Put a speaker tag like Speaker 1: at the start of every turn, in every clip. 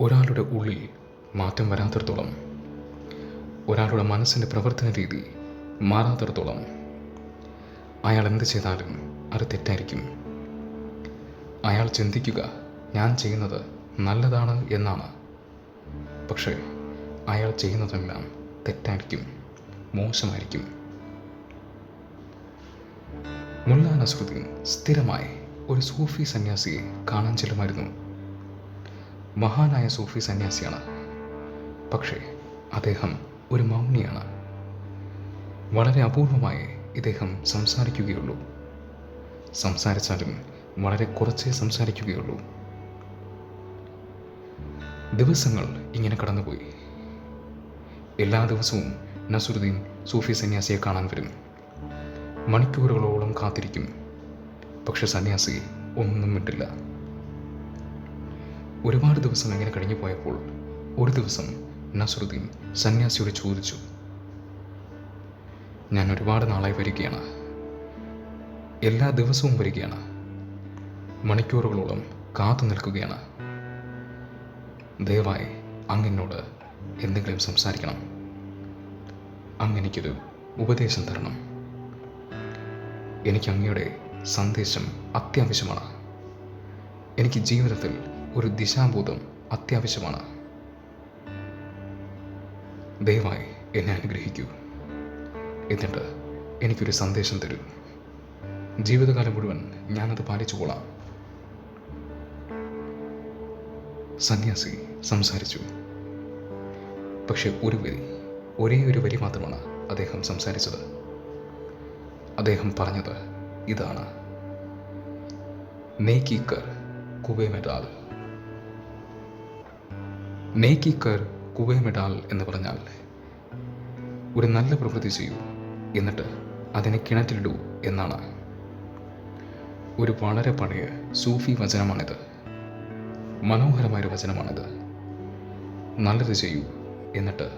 Speaker 1: ഒരാളുടെ ഉള്ളിൽ മാറ്റം വരാത്തിടത്തോളം, ഒരാളുടെ മനസ്സിൻ്റെ പ്രവർത്തന രീതി മാറാത്തിടത്തോളം അയാൾ എന്ത് ചെയ്താലും അത് തെറ്റായിരിക്കും. അയാൾ ചിന്തിക്കുക ഞാൻ ചെയ്യുന്നത് നല്ലതാണ് എന്നാണ്. പക്ഷേ അയാൾ ചെയ്യുന്നതെല്ലാം തെറ്റായിരിക്കും, മോശമായിരിക്കും. മുല്ല നസ്രുദ്ദീൻ സ്ഥിരമായി ഒരു സൂഫി സന്യാസിയെ കാണാൻ ചെല്ലുമായിരുന്നു. മഹാനായ സൂഫി സന്യാസിയാണ്. പക്ഷേ അദ്ദേഹം ഒരു മൗനിയാണ്. വളരെ അപൂർവമായി ഇദ്ദേഹം സംസാരിക്കുകയുള്ളൂ. സംസാരിച്ചാലും വളരെ കുറച്ചേ സംസാരിക്കുകയുള്ളൂ. ദിവസങ്ങൾ ഇങ്ങനെ കടന്നുപോയി. എല്ലാ ദിവസവും നസ്രുദ്ദീൻ സൂഫി സന്യാസിയെ കാണാൻ വരും. മണിക്കൂറുകളോളം കാത്തിരിക്കും. പക്ഷെ സന്യാസി ഒന്നും മിണ്ടില്ല. ഒരുപാട് ദിവസം ഇങ്ങനെ കഴിഞ്ഞു പോയപ്പോൾ ഒരു ദിവസം നസ്രുദ്ദീൻ സന്യാസിയോട് ചോദിച്ചു, ഞാൻ ഒരുപാട് നാളായി വരികയാണ്, എല്ലാ ദിവസവും വരികയാണ്, മണിക്കൂറുകളോളം കാത്തു നിൽക്കുകയാണ്. ദയവായി അങ്ങനോട് എന്തെങ്കിലും സംസാരിക്കണം. അങ്ങനെഎനിക്കൊരു ഉപദേശം തരണം. എനിക്ക് അങ്ങയുടെ സന്ദേശം അത്യാവശ്യമാണ്. എനിക്ക് ജീവിതത്തിൽ ഒരു ദിശാബോധം അത്യാവശ്യമാണ്. ദയവായി എന്നെ അനുഗ്രഹിക്കൂ. എന്നിട്ട് എനിക്കൊരു സന്ദേശം തരൂ. ജീവിതകാലം മുഴുവൻ ഞാനത് പാലിച്ചുകൊള്ളാം. സന്യാസി സംസാരിച്ചു. പക്ഷെ ഒരേ ഒരു വരി മാത്രമാണ് അദ്ദേഹം സംസാരിച്ചത്. അദ്ദേഹം പറഞ്ഞത് ഇതാണ്: നേക്കി കർ കുവേ മേ ഡാൽ. നേക്കി കർ കുവേ മേ ഡാൽ എന്ന് പറഞ്ഞാൽ ഒരു നല്ല പ്രവൃത്തി ചെയ്യൂ, എന്നിട്ട് അതിനെ കിണറ്റിലിടൂ എന്നാണ്. ഒരു വളരെ പഴയ സൂഫി വചനമാണിത്. മനോഹരമായൊരു വചനമാണിത്. നല്ലത് ചെയ്യൂ, എന്നിട്ട്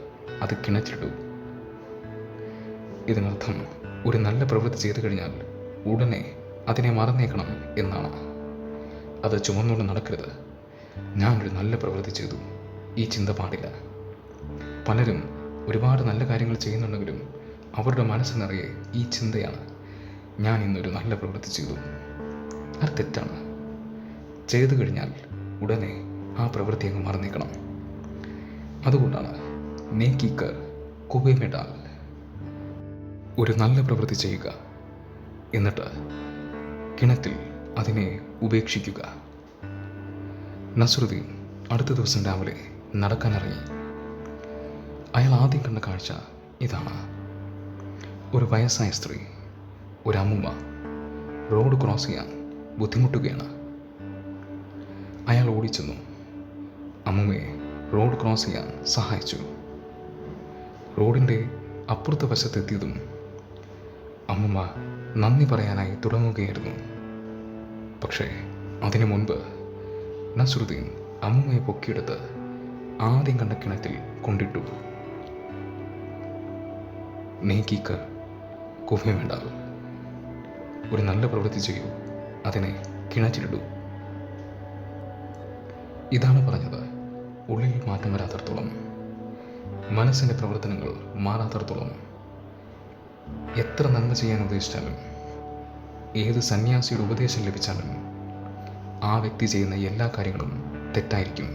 Speaker 1: അത് കിണറ്റിലിടൂ. ഇതിനർത്ഥം ഒരു നല്ല പ്രവൃത്തി ചെയ്തു കഴിഞ്ഞാൽ ഉടനെ അതിനെ മറന്നേക്കണം എന്നാണ്. അത് ചുമന്നുകൊണ്ട് നടക്കരുത്. ഞാനൊരു നല്ല പ്രവൃത്തി ചെയ്തു, ഈ ചിന്ത പാടില്ല. പലരും ഒരുപാട് നല്ല കാര്യങ്ങൾ ചെയ്യുന്നുണ്ടെങ്കിലും അവരുടെ മനസ്സ് നിറയെ ഈ ചിന്തയാണ്: ഞാൻ ഇന്നൊരു നല്ല പ്രവൃത്തി ചെയ്തു. അത് തെറ്റാണ്. ചെയ്തു കഴിഞ്ഞാൽ ഉടനെ ആ പ്രവൃത്തി അങ്ങ് മറന്നേക്കണം. അതുകൊണ്ടാണ് നേക്കി കർ കുവേ മേ ഡാൽ. ഒരു നല്ല പ്രവൃത്തി ചെയ്യുക, എന്നിട്ട് കിണറ്റിൽ അതിനെ ഉപേക്ഷിക്കുക. നസ്രുദ്ദീൻ അടുത്ത ദിവസം രാവിലെ നടക്കാനിറങ്ങി. അയാൾ ആദ്യം കണ്ട കാഴ്ച ഇതാണ്: ഒരു വയസ്സായ സ്ത്രീ, ഒരു അമ്മൂമ്മ റോഡ് ക്രോസ് ചെയ്യാൻ ബുദ്ധിമുട്ടുകയാണ്. അയാൾ ഓടിച്ചെന്നു അമ്മൂമ്മയെ റോഡ് ക്രോസ് ചെയ്യാൻ സഹായിച്ചു. റോഡിൻ്റെ അപ്പുറത്തെ വശത്തെത്തിയതും അമ്മൂമ്മ നന്ദി പറയാനായി തുടങ്ങുകയായിരുന്നു. പക്ഷേ അതിനു മുൻപ് നസ്രുദ്ദീൻ അമ്മൂമ്മയെ പൊക്കിയെടുത്ത് ആദ്യം കണ്ട കിണറ്റിൽ കൊണ്ടിട്ടു. നേക്കി കർ കുവേ മേ ഡാൽ. ഒരു നല്ല പ്രവൃത്തി ചെയ്യൂ, അതിനെ കിണറ്റിലിടൂ. ഇതാണ് പറഞ്ഞത്. ഉള്ളിൽ മാറ്റം വരാത്തിടത്തോളം, മനസ്സിൻ്റെ പ്രവർത്തനങ്ങൾ മാറാത്തിടത്തോളം, എത്ര നന്മ ചെയ്യാൻ ഉദ്ദേശിച്ചാലും, ഏത് സന്യാസിയുടെ ഉപദേശം ലഭിച്ചാലും ആ വ്യക്തി ചെയ്യുന്ന എല്ലാ കാര്യങ്ങളും തെറ്റായിരിക്കും.